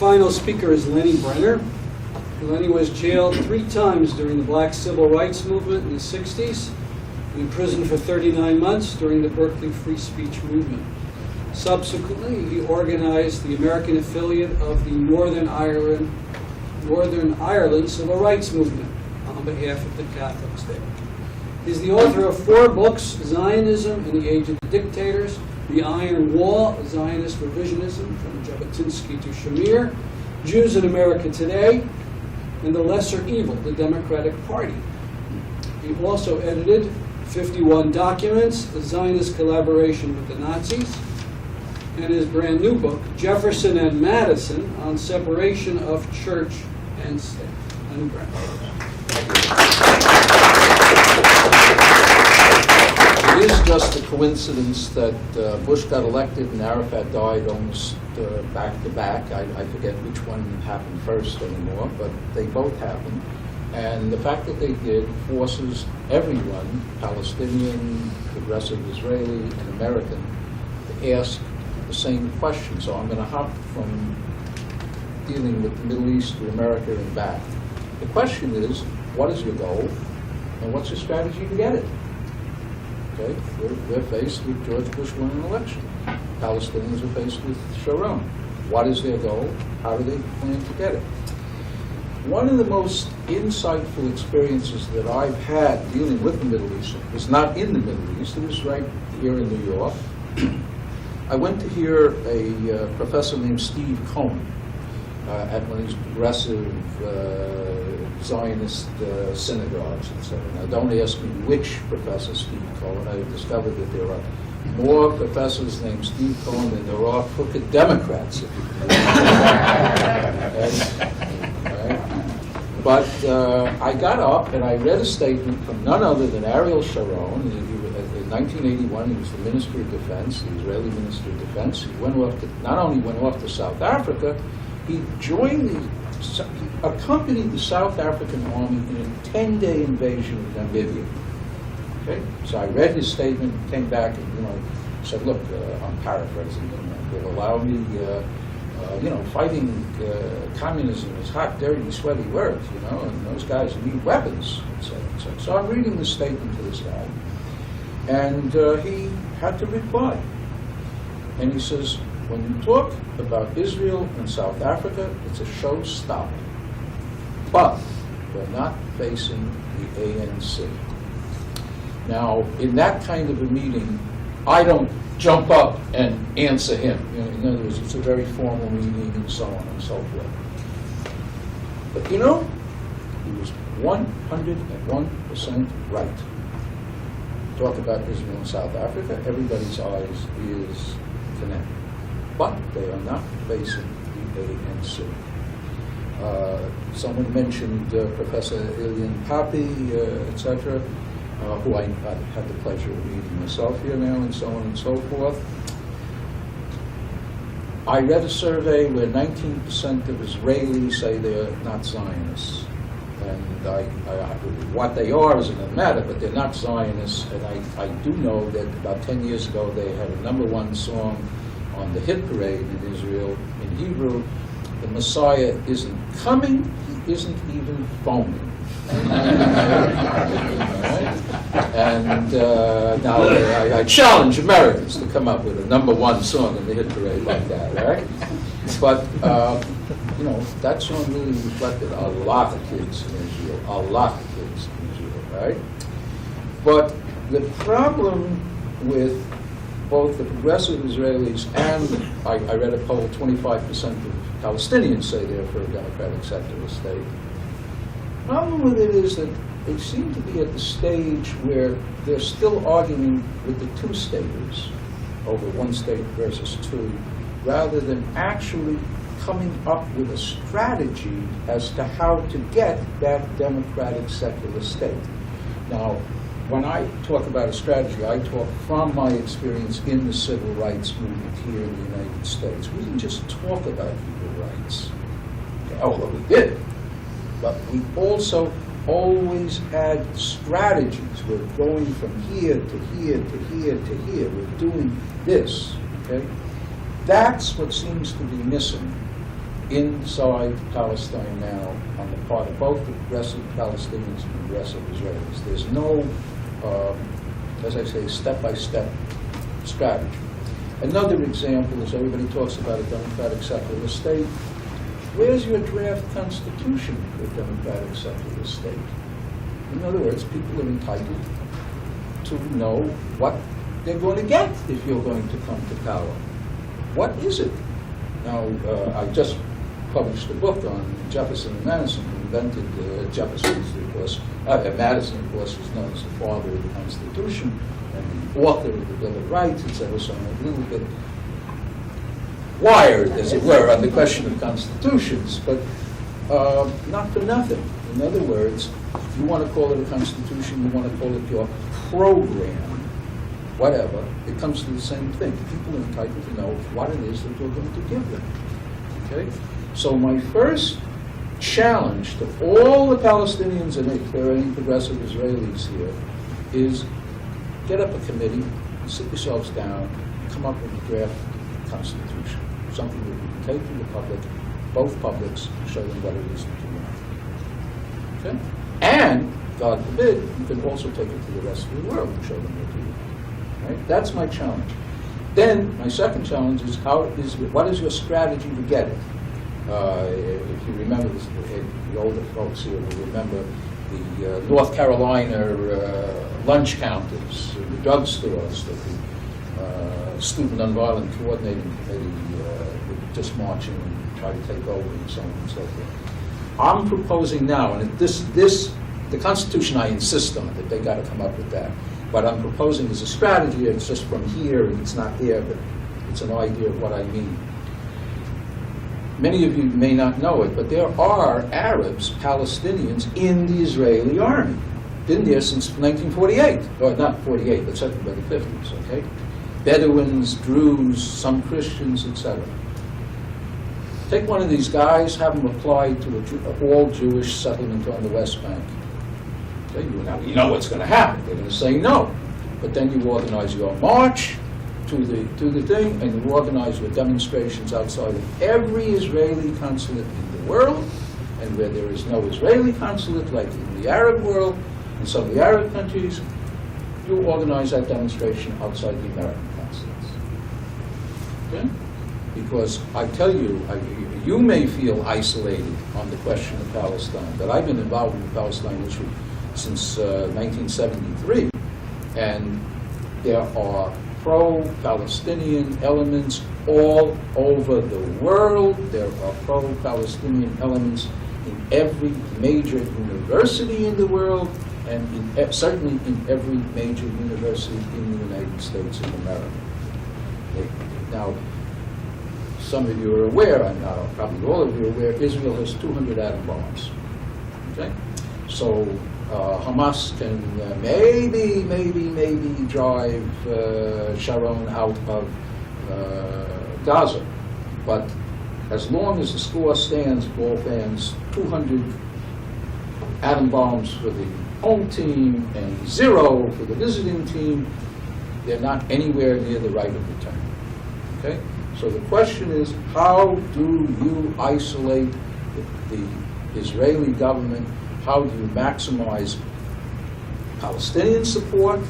Final speaker is Lenni Brenner. Lenni was jailed 3 times during the Black Civil Rights Movement in the 60s, and imprisoned for 39 months during the Berkeley Free Speech Movement. Subsequently, he organized the American affiliate of the Northern Ireland Civil Rights Movement on behalf of the Catholics there. He's the author of 4 books: Zionism in the Age of the Dictators, The Iron Wall, Zionist Revisionism from Jabotinsky to Shamir, Jews in America Today, and The Lesser Evil, the Democratic Party. He also edited 51 documents, a Zionist collaboration with the Nazis, and his brand new book, Jefferson and Madison, on separation of church and state. Lenni It is just a coincidence that Bush got elected and Arafat died almost back to back. I forget which one happened first anymore, but they both happened. And the fact that they did forces everyone, Palestinian, progressive Israeli, and American, to ask the same question. So I'm going to hop from dealing with the Middle East to America and back. The question is, what is your goal, and what's your strategy to get it? Okay, we're faced with George Bush winning an election. Palestinians are faced with Sharon. What is their goal? How do they plan to get it? One of the most insightful experiences that I've had dealing with the Middle East was not in the Middle East, it was right here in New York. I went to hear a professor named Steve Cohen at one of these progressive Zionist synagogues, etc. Now, don't ask me which Professor Steve Cohen. I discovered that there are more professors named Steve Cohen than there are crooked Democrats. If you can right? But I got up and I read a statement from none other than Ariel Sharon. In 1981, he was the Minister of Defense, the Israeli Minister of Defense. He went off to, not only went off to South Africa, he accompanied the South African army in a 10-day invasion of Namibia. Okay? So I read his statement, came back and, said, look, I'm paraphrasing, will allow me, fighting communism is hot, dirty, sweaty work, and those guys need weapons, etc. So I'm reading this statement to this guy, and he had to reply. And he says, when you talk about Israel and South Africa, it's a showstopper. But we're not facing the ANC. Now, in that kind of a meeting, I don't jump up and answer him. In other words, it's a very formal meeting and so on and so forth. But he was 101% right. Talk about Israel and South Africa, everybody's eyes is connected. But they are not facing the ANC. Someone mentioned Professor Ilian Papi, etc., who I had the pleasure of meeting myself here now, and so on and so forth. I read a survey where 19% of Israelis say they're not Zionists. And what they are is another matter, but they're not Zionists. And I do know that about 10 years ago they had a #1 song on the hit parade in Israel in Hebrew. The Messiah isn't coming, he isn't even phoning. And now I challenge Americans to come up with a #1 song in the hit parade like that, right? But, that song really reflected a lot of kids in Israel, right? But the problem with both the progressive Israelis and, I read a poll, 25% of Palestinians say they're for a democratic secular state. The problem with it is that they seem to be at the stage where they're still arguing with the two-staters over one state versus two, rather than actually coming up with a strategy as to how to get that democratic secular state. Now, when I talk about a strategy, I talk from my experience in the civil rights movement here in the United States. We didn't just talk about equal rights, although we did, but we also always had strategies. We're going from here to here to here to here. We're doing this, okay? That's what seems to be missing inside Palestine now on the part of both aggressive Palestinians and aggressive Israelis. There's no, as I say, step-by-step strategy. Another example is everybody talks about a democratic secular state. Where's your draft constitution for a democratic secular state? In other words, people are entitled to know what they're going to get if you're going to come to power. What is it? Now, I just published a book on Jefferson and Madison, who invented Jefferson, of course. Madison, of course, was known as the father of the Constitution and the author of the Bill of Rights, etc. So I'm a little bit wired, as it were, on the question of constitutions, but not for nothing. In other words, you want to call it a constitution, you want to call it your program, whatever, it comes to the same thing. People are entitled to know what it is that you're going to give them. Okay? So my first challenge to all the Palestinians, and if there are any progressive Israelis here, is get up a committee, sit yourselves down, come up with a draft constitution, something that you can take to the public, both publics, show them what it is that you want. Okay? And, God forbid, you can also take it to the rest of the world and show them what you want. Right? That's my challenge. Then, my second challenge is what is your strategy to get it? If you remember, the older folks here will remember the North Carolina lunch counters, the drugstores that the Student Nonviolent Coordinating Committee would just march in and try to take over and so on and so forth. I'm proposing now, and the Constitution I insist on, that they got to come up with that. What I'm proposing is a strategy. It's just from here, and it's not there, but it's an idea of what I mean. Many of you may not know it, but there are Arabs, Palestinians, in the Israeli army. Been there since 1948, or not 48, but certainly by the 50s, okay? Bedouins, Druze, some Christians, etc. Take one of these guys, have them apply to an all-Jewish settlement on the West Bank. Okay, you know what's going to happen. They're going to say no. But then you organize your march to the thing, and you organize your demonstrations outside of every Israeli consulate in the world, and where there is no Israeli consulate, like in the Arab world, in some of the Arab countries, you organize that demonstration outside the American consulates. Okay? Because I tell you, you may feel isolated on the question of Palestine, but I've been involved in the Palestine issue since 1973, and there are pro-Palestinian elements all over the world. There are pro-Palestinian elements in every major university in the world, and certainly in every major university in the United States of America. Now, some of you are aware, and probably all of you are aware, Israel has 200 atom bombs. Okay? So Hamas can maybe drive Sharon out of Gaza. But as long as the score stands, ball fans, 200 atom bombs for the home team and 0 for the visiting team, they're not anywhere near the right of return. Okay? So the question is, how do you isolate the Israeli government? How do you maximize Palestinian support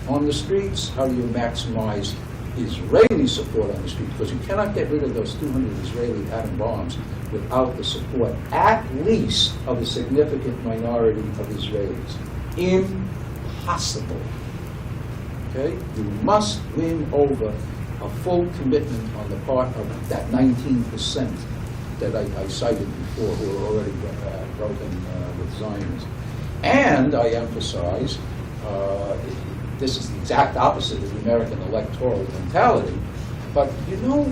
on the streets? How do you maximize Israeli support on the streets? Because you cannot get rid of those 200 Israeli atom bombs without the support, at least, of a significant minority of Israelis. Impossible. Okay? You must win over a full commitment on the part of that 19% that I cited before, who are already broken with Zionism. And I emphasize, this is the exact opposite of the American electoral mentality, but you know,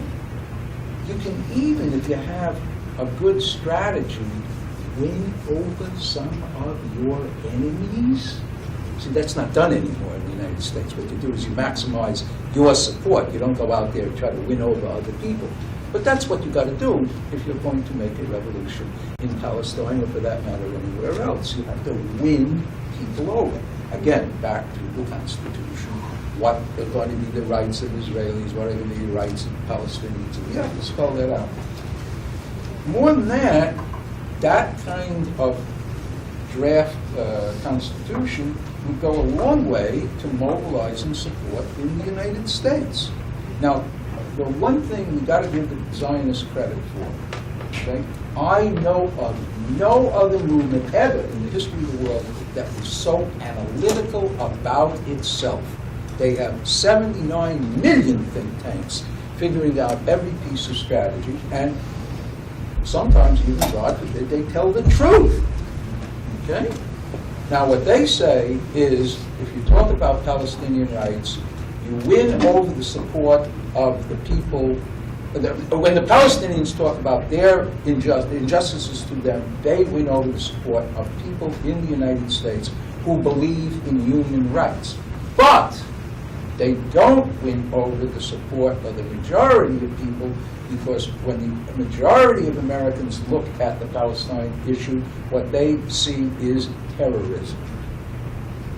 you can even, if you have a good strategy, win over some of your enemies. See, that's not done anymore in the United States. What you do is you maximize your support. You don't go out there and try to win over other people. But that's what you got to do if you're going to make a revolution in Palestine, or for that matter anywhere else. You have to win people over. Again, back to the Constitution. What are going to be the rights of Israelis? What are going to be the rights of Palestinians? We have to spell that out. more than that, that kind of draft constitution would go a long way to mobilizing support in the United States. Now, the one thing we got to give the Zionists credit for, okay? I know of no other movement ever in the history of the world that was so analytical about itself. They have 79 million think tanks figuring out every piece of strategy, and sometimes even, God forbid, they tell the truth. Okay? Now, what they say is, if you talk about Palestinian rights, you win over the support of the people. When the Palestinians talk about their injustices to them, they win over the support of people in the United States who believe in human rights. But they don't win over the support of the majority of people, because when the majority of Americans look at the Palestine issue, what they see is terrorism.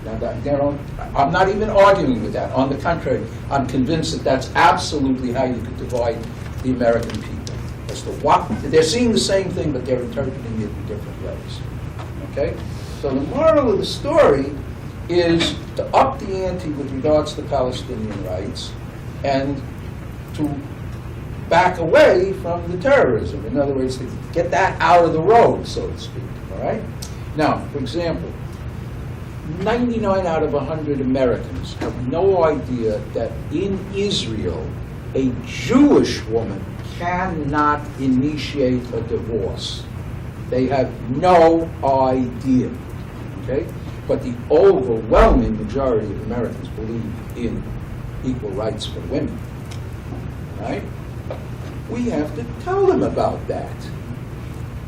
Now, I'm not even arguing with that. On the contrary, I'm convinced that that's absolutely how you could divide the American people. As to what they're seeing the same thing, but they're interpreting it in different ways. Okay? So the moral of the story is to up the ante with regards to Palestinian rights and to back away from the terrorism. In other words, to get that out of the road, so to speak. All right? Now, for example, 99 out of 100 Americans have no idea that in Israel, a Jewish woman cannot initiate a divorce. They have no idea. Okay? But the overwhelming majority of Americans believe in equal rights for women. Right? We have to tell them about that.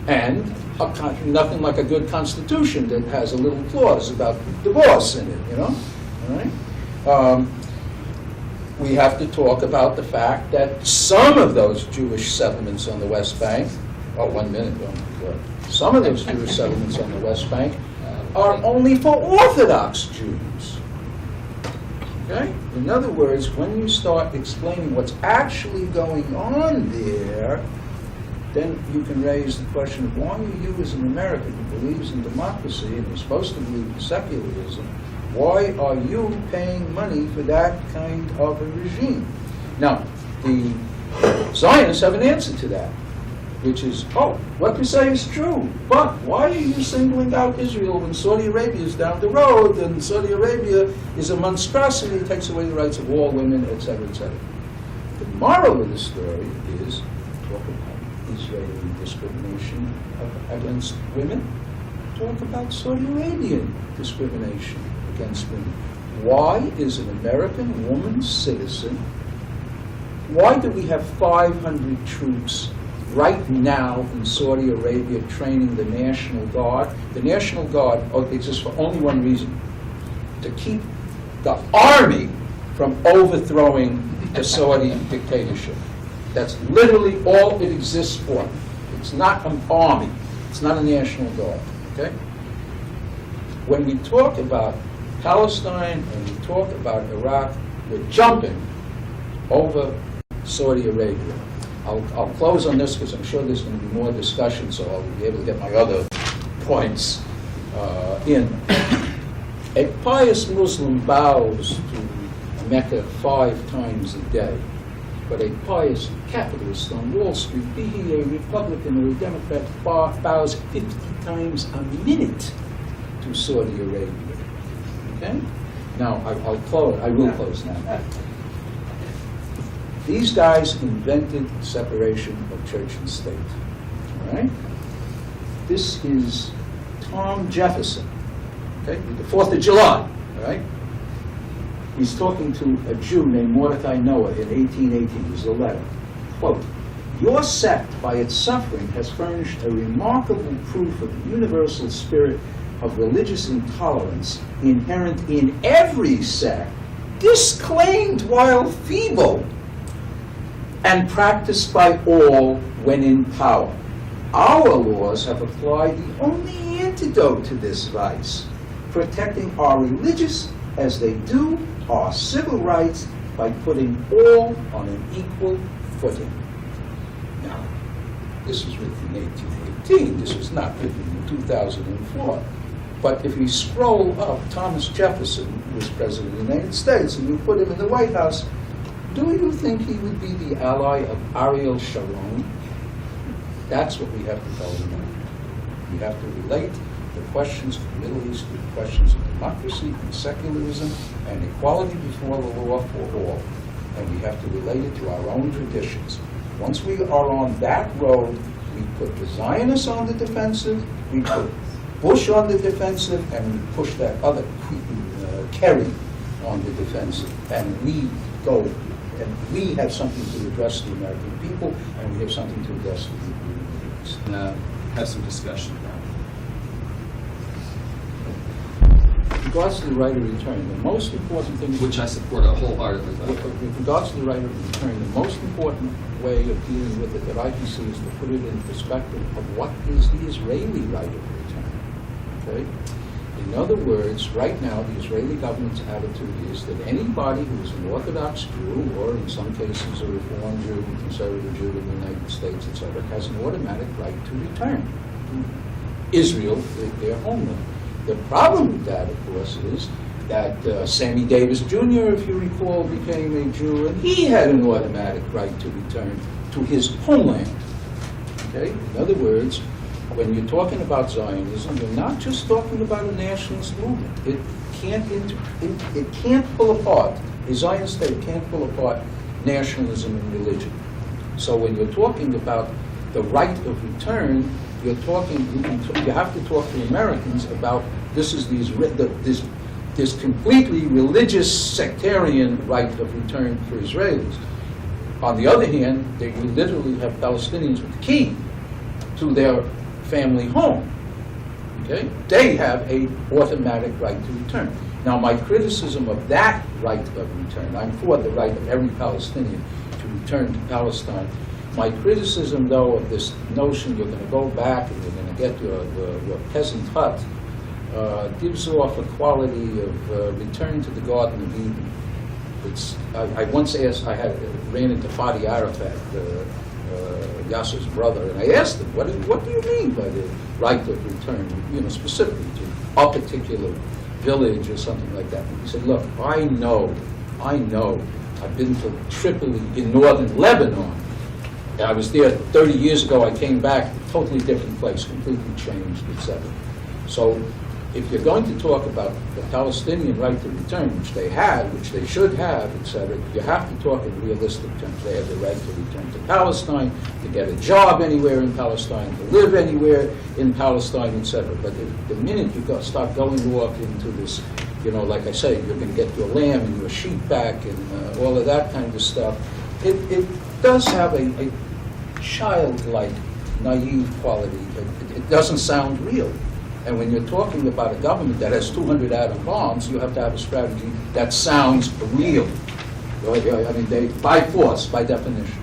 And nothing like a good constitution that has a little clause about divorce in it, you know? All right? We have to talk about the fact that some of those Jewish settlements on the West Bank, oh, 1 minute, oh my God. Some of those Jewish settlements on the West Bank are only for Orthodox Jews. Okay? In other words, when you start explaining what's actually going on there, then you can raise the question of why are you, as an American who believes in democracy and is supposed to believe in secularism, why are you paying money for that kind of a regime? Now, the Zionists have an answer to that, which is, oh, what you say is true, but why are you singling out Israel when Saudi Arabia is down the road, and Saudi Arabia is a monstrosity, takes away the rights of all women, etc., etc. The moral of the story is, talk about Israeli discrimination against women, talk about Saudi Arabian discrimination against women. Why is an American woman citizen, why do we have 500 troops right now in Saudi Arabia training the National Guard? The National Guard exists for only one reason: to keep the army from overthrowing the Saudi dictatorship. That's literally all it exists for. It's not an army. It's not a National Guard. Okay? When we talk about Palestine and we talk about Iraq, we're jumping over Saudi Arabia. I'll close on this because I'm sure there's going to be more discussion, so I'll be able to get my other points in. A pious Muslim bows to Mecca 5 times a day, but a pious capitalist on Wall Street, be he a Republican or a Democrat, bows 50 times a minute to Saudi Arabia. Okay? Now, I'll close. I will close now. These guys invented separation of church and state. All right? This is Tom Jefferson. Okay? The 4th of July. All right? He's talking to a Jew named Mordecai Noah in 1818. There's a letter. Quote, "Your sect, by its suffering, has furnished a remarkable proof of the universal spirit of religious intolerance inherent in every sect, disclaimed while feeble, and practiced by all when in power. Our laws have applied the only antidote to this vice, protecting our religious as they do our civil rights by putting all on an equal footing." Now, This was written in 1818. This was not written in 2004. But if you scroll up, Thomas Jefferson was president of the United States, and you put him in the White House, do you think he would be the ally of Ariel Sharon? That's what we have to tell them. We have to relate the questions of the Middle East with questions of democracy and secularism and equality before the law for all. And we have to relate it to our own traditions. Once we are on that road, we put the Zionists on the defensive, we put Bush on the defensive, and we push that other Kerry on the defensive. And we go, and we have something to address the American people, and we have something to address the people in the Middle East. Have some discussion about With regards to the right of return, the most important thing... it, which I support wholeheartedly. With regards to the right of return, the most important way of dealing with it that I can see is to put it in perspective of what is the Israeli right of return. Okay? In other words, right now, the Israeli government's attitude is that anybody who is an Orthodox Jew, or in some cases a Reform Jew, a conservative Jew in the United States, etc., has an automatic right to return to Israel, their homeland. The problem with that, of course, is that Sammy Davis Jr., if you recall, became a Jew, and he had an automatic right to return to his homeland. Okay? In other words, when you're talking about Zionism, you're not just talking about a nationalist movement. It can't pull apart, a Zionist state can't pull apart nationalism and religion. So when you're talking about the right of return, you have to talk to Americans about this completely religious sectarian right of return for Israelis. On the other hand, you literally have Palestinians with the key to their family home. Okay? They have an automatic right to return. Now, my criticism of that right of return, I'm for the right of every Palestinian to return to Palestine. My criticism, though, of this notion you're going to go back and you're going to get your peasant hut gives off a quality of return to the Garden of Eden. I once asked, ran into Fadi Arafat, Yasser's brother, and I asked him, what do you mean by the right of return, specifically to a particular village or something like that? And he said, look, I know, I've been to Tripoli in northern Lebanon. I was there 30 years ago, I came back, totally different place, completely changed, etc. So if you're going to talk about the Palestinian right to return, which they had, which they should have, etc., you have to talk in realistic terms. They have the right to return to Palestine, to get a job anywhere in Palestine, to live anywhere in Palestine, etc. But the minute you start going off into this, like I say, you're going to get your lamb and your sheep back and all of that kind of stuff, it does have a childlike, naive quality. It doesn't sound real. And when you're talking about a government that has 200 atom bombs, you have to have a strategy that sounds real. I mean, by force, by definition.